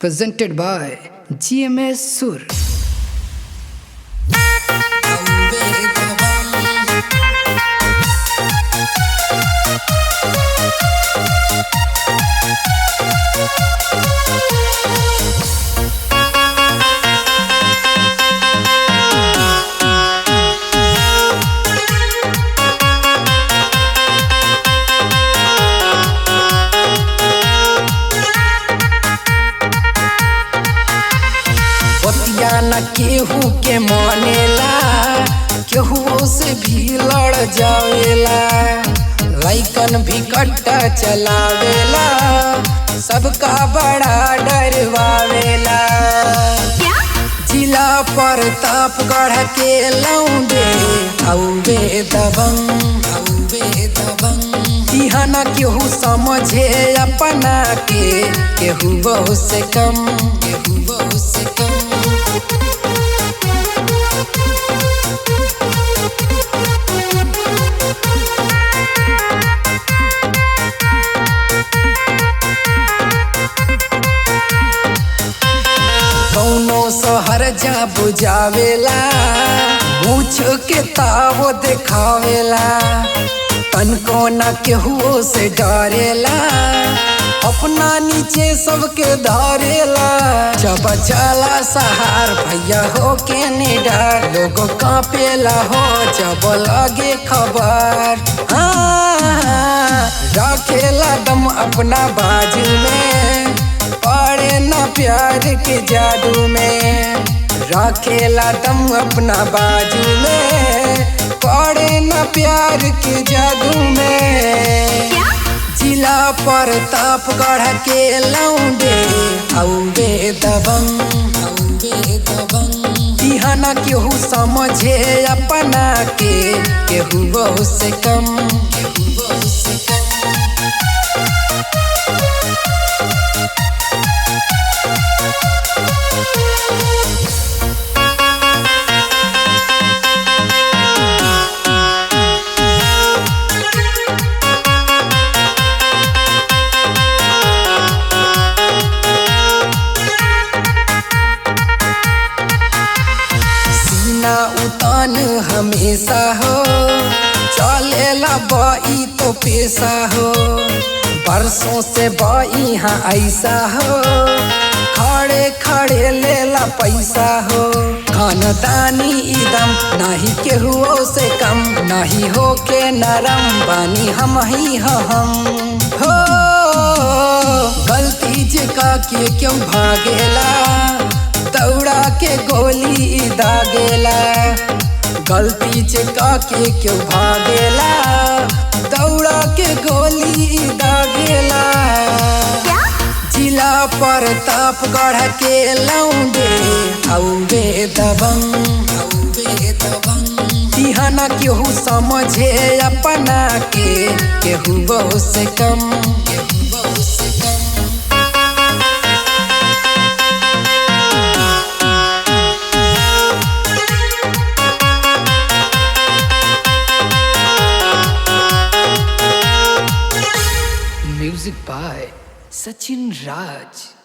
presented by GMS Sur. न केहू के मानेला, केहू से भी लड़ जावेला, लइकन भी कट्टा चलावेला, सबका बड़ा डरवावेला। जिला प्रतापगढ़ के लौंडे हउवे दबंग, इहाँ न केहू समझे अपना के, केहू बहुत से कम, केहू बहुत से कम। कौनो शहर जा बुझावेला, पूछ के तावो देखावेला, तनको न केहू से डरेला, अपना नीचे सबके धरेला। जब चला सहार भैया हो के निडर, लोगों कांपेला हो जब लगे खबर। रखेला दम अपना बाजू में, पड़े न प्यार के जादू में, रखेला दम अपना बाजू में, पड़े न प्यार के जादू में। जिला प्रतापगढ़ के लौंडे हउवे दबंग, इहाँ न केहू समझे अपना के, केहू बहुत से कम, केहू बहुत से कम। उतान हमेशा हो, चलेला बाई तो पेशा हो, बरसों से बाई हाँ ऐसा हो, खड़े खड़े लेला पैसा हो। खानदानी इदम नहीं केहू से कम, नहीं हो के नरम बानी हम ही हम हो। गलती जका के क्यों भागेला, दौड़ा के गोली दागेला, गलती चका के क्यों भागेला, दौड़ा के गोली दागेला। जिला प्रतापगढ़ के लौंडे हउवे दबंग, इहाँ न केहू समझे अपना के, केहू बहुत से कम, केहू बहुत से कम। Music by Sachin Raj.